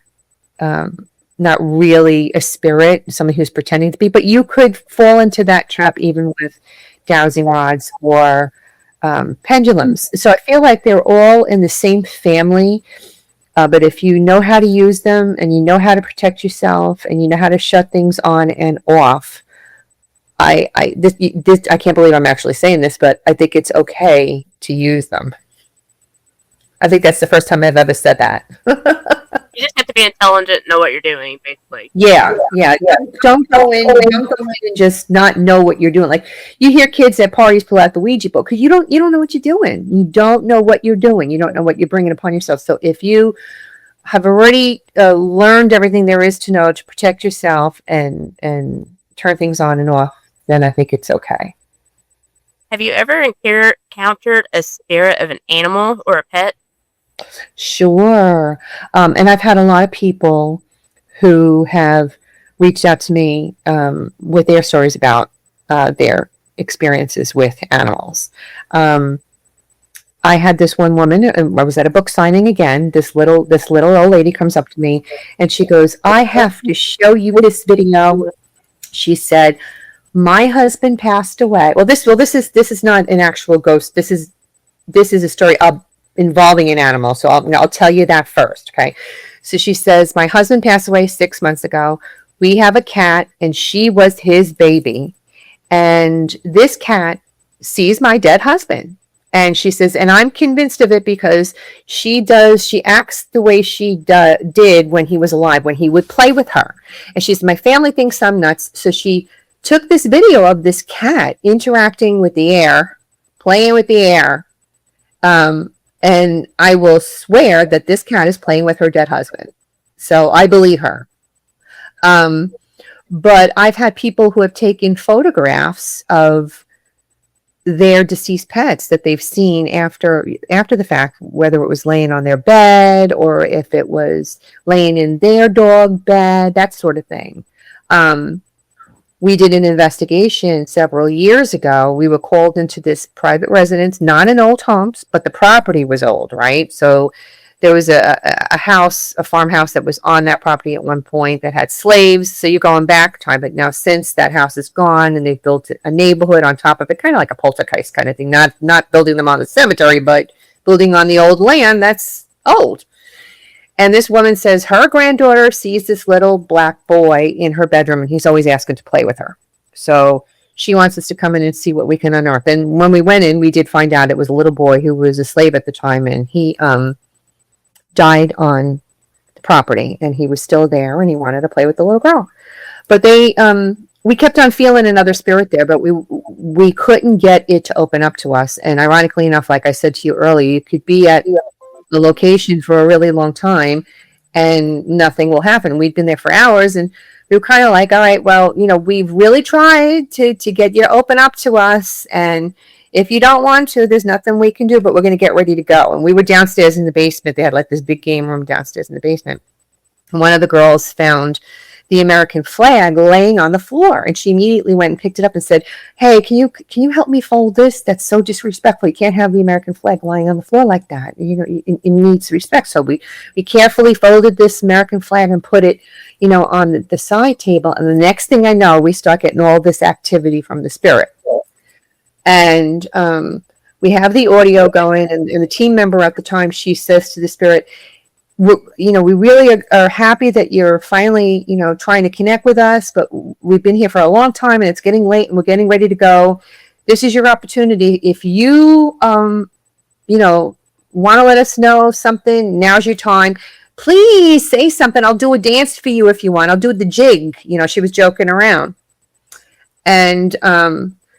[SPEAKER 4] really a spirit, someone who's pretending to be, but you could fall into that trap even with dowsing rods or pendulums. So I feel like they're all in the same family, but if you know how to use them, and you know how to protect yourself, and you know how to shut things on and off, I can't believe I'm actually saying this, but I think it's okay to use them. I think that's the first time I've ever said that.
[SPEAKER 3] You just have to be intelligent, know what you're doing, basically.
[SPEAKER 4] Yeah. Don't go in and just not know what you're doing. Like you hear kids at parties pull out the Ouija board because you don't know what you're doing. You don't know what you're doing. You don't know what you're bringing upon yourself. So if you have already learned everything there is to know to protect yourself and turn things on and off, then I think it's okay.
[SPEAKER 3] Have you ever encountered a spirit of an animal or a pet?
[SPEAKER 4] Sure. And I've had a lot of people who have reached out to me with their stories about their experiences with animals. I had this one woman, I was at a book signing again. This little old lady comes up to me and she goes, I have to show you this video. She said, my husband passed away. Well, this is not an actual ghost. This is a story involving an animal. So I'll tell you that first. Okay. So she says, my husband passed away 6 months ago. We have a cat, and she was his baby. And this cat sees my dead husband. And she says, and I'm convinced of it because she acts the way she did when he was alive, when he would play with her. And she says, my family thinks I'm nuts. So she took this video of this cat interacting with the air, playing with the air. And I will swear that this cat is playing with her dead husband. So I believe her. But I've had people who have taken photographs of their deceased pets that they've seen after the fact, whether it was laying on their bed or if it was laying in their dog bed, that sort of thing. We did an investigation several years ago. We were called into this private residence, not an old home, but the property was old, right? So there was a farmhouse that was on that property at one point that had slaves. So you're going back time, but now since that house is gone and they've built a neighborhood on top of it, kind of like a poltergeist kind of thing, not building them on the cemetery, but building on the old land that's old. And this woman says her granddaughter sees this little black boy in her bedroom, and he's always asking to play with her. So she wants us to come in and see what we can unearth. And when we went in, we did find out it was a little boy who was a slave at the time, and he died on the property, and he was still there, and he wanted to play with the little girl. But we kept on feeling another spirit there, but we couldn't get it to open up to us. And ironically enough, like I said to you earlier, you could be at the location for a really long time and nothing will happen. We'd been there for hours, and we were kind of like, all right, well, we've really tried to get you to open up to us, and if you don't want to, there's nothing we can do, but we're going to get ready to go. And we were downstairs in the basement. They had like this big game room downstairs in the basement. And one of the girls found the American flag laying on the floor, and she immediately went and picked it up and said, hey, can you help me fold this? That's so disrespectful. You can't have the American flag lying on the floor like that. It needs respect. So we carefully folded this American flag and put it, on the side table. And the next thing I know, we start getting all this activity from the spirit. And we have the audio going, and the team member at the time, she says to the spirit, we really are happy that you're finally, trying to connect with us, but we've been here for a long time and it's getting late and we're getting ready to go. This is your opportunity. If you, want to let us know something, now's your time. Please say something. I'll do a dance for you if you want. I'll do the jig. She was joking around. And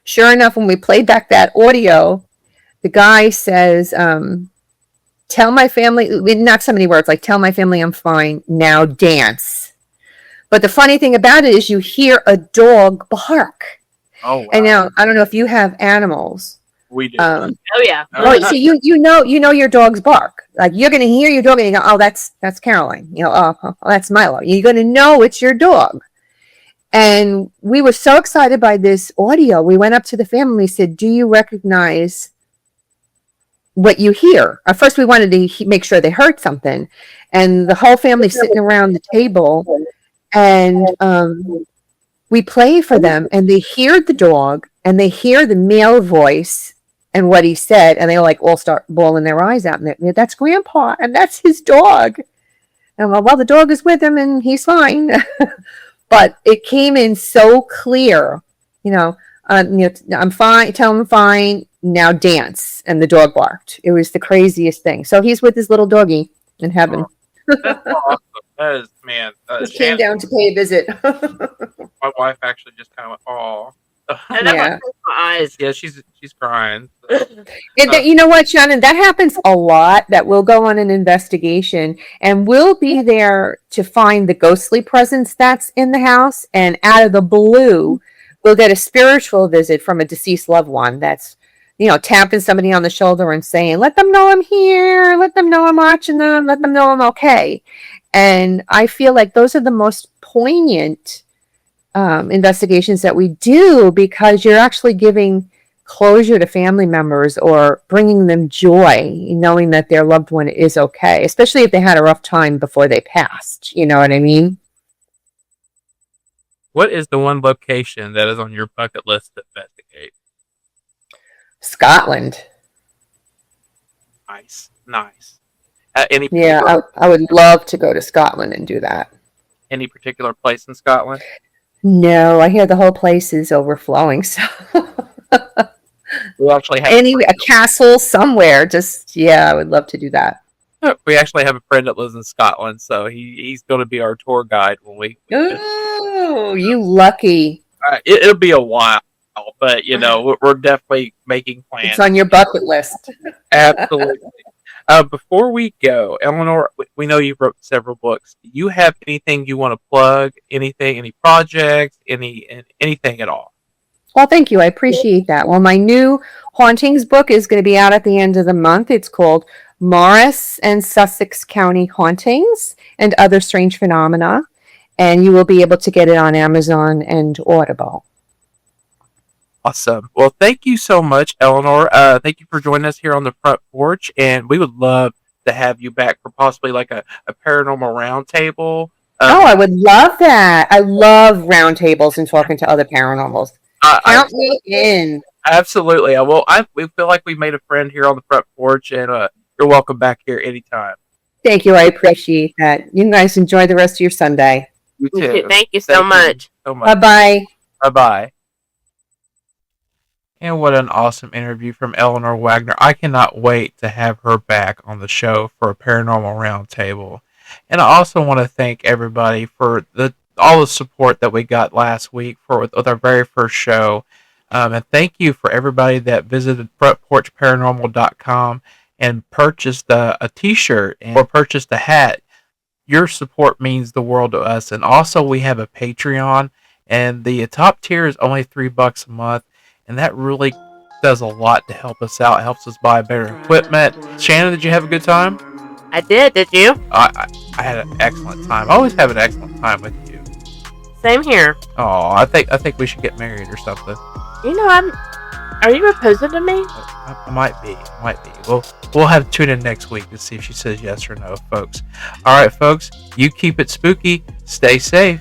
[SPEAKER 4] sure enough, when we played back that audio, the guy says, tell my family, not so many words, like tell my family I'm fine, now dance. But the funny thing about it is you hear a dog bark.
[SPEAKER 2] Oh, wow.
[SPEAKER 4] And now, I don't know if you have animals.
[SPEAKER 2] We do.
[SPEAKER 3] Oh yeah.
[SPEAKER 4] So you know your dog's bark. Like you're going to hear your dog and you go, oh, that's Caroline. Oh, that's Milo. You're going to know it's your dog. And we were so excited by this audio. We went up to the family and said, do you recognize what you hear? At first we wanted to make sure they heard something, and the whole family sitting around the table, and we play for them, and they hear the dog and they hear the male voice and what he said, and they all start bawling their eyes out, and that's Grandpa and that's his dog. And well, the dog is with him and he's fine. But it came in so clear, I'm fine, tell him I'm fine, now dance. And the dog barked. It was the craziest thing. So he's with his little doggy in heaven.
[SPEAKER 2] That's awesome. That is, man.
[SPEAKER 4] He came down to pay a visit.
[SPEAKER 2] My wife actually just kind of went, oh.
[SPEAKER 3] And that
[SPEAKER 4] Yeah.
[SPEAKER 3] my eyes.
[SPEAKER 2] Yeah, she's crying.
[SPEAKER 4] You know what, Shannon? That happens a lot, that we'll go on an investigation and we'll be there to find the ghostly presence that's in the house. And out of the blue, we'll get a spiritual visit from a deceased loved one that's, tapping somebody on the shoulder and saying, let them know I'm here. Let them know I'm watching them. Let them know I'm okay. And I feel like those are the most poignant investigations that we do, because you're actually giving closure to family members or bringing them joy, knowing that their loved one is okay, especially if they had a rough time before they passed. You know what I mean?
[SPEAKER 2] What is the one location that is on your bucket list to investigate?
[SPEAKER 4] Scotland.
[SPEAKER 2] Nice. Any
[SPEAKER 4] Yeah, I would love to go to Scotland and do that.
[SPEAKER 2] any particular place in Scotland?
[SPEAKER 4] No, I hear the whole place is overflowing. So
[SPEAKER 2] We actually have
[SPEAKER 4] a castle somewhere. Just I would love to do that.
[SPEAKER 2] we actually have a friend that lives in Scotland, so he's going to be our tour guide when we.
[SPEAKER 4] Ooh, you lucky!
[SPEAKER 2] It'll be a while, but we're definitely making plans.
[SPEAKER 4] It's on your bucket list.
[SPEAKER 2] Absolutely. Before we go, Eleanor, we know you've wrote several books. Do you have anything you want to plug? Anything? Any projects? Anything at all?
[SPEAKER 4] Well, thank you. I appreciate that. Well, my new hauntings book is going to be out at the end of the month. It's called Morris and Sussex County Hauntings and Other Strange Phenomena. And you will be able to get it on Amazon and Audible.
[SPEAKER 2] Awesome. Well, thank you so much, Eleanor. Thank you for joining us here on the Front Porch. And we would love to have you back for possibly like a paranormal roundtable.
[SPEAKER 4] I would love that. I love roundtables and talking to other paranormals. Count me in.
[SPEAKER 2] Absolutely. We feel like we made a friend here on the Front Porch, and you're welcome back here anytime.
[SPEAKER 4] Thank you. I appreciate that. You guys enjoy the rest of your Sunday.
[SPEAKER 2] You too.
[SPEAKER 3] Thank you so much.
[SPEAKER 4] Bye-bye.
[SPEAKER 2] Bye-bye. And what an awesome interview from Eleanor Wagner. I cannot wait to have her back on the show for a paranormal roundtable. And I also want to thank everybody for all the support that we got last week with our very first show. And thank you for everybody that visited frontporchparanormal.com and purchased a t-shirt or purchased a hat. Your support means the world to us. And also we have a Patreon, and the top tier is only $3 a month. And that really does a lot to help us out. It helps us buy better equipment. Shannon, did you have a good time?
[SPEAKER 3] I did. Did you?
[SPEAKER 2] I had an excellent time. I always have an excellent time with you.
[SPEAKER 3] Same here.
[SPEAKER 2] Oh, I think we should get married or something.
[SPEAKER 3] Are you proposing to me?
[SPEAKER 2] I might be. We'll have to tune in next week to see if she says yes or no, folks. All right, folks. You keep it spooky. Stay safe.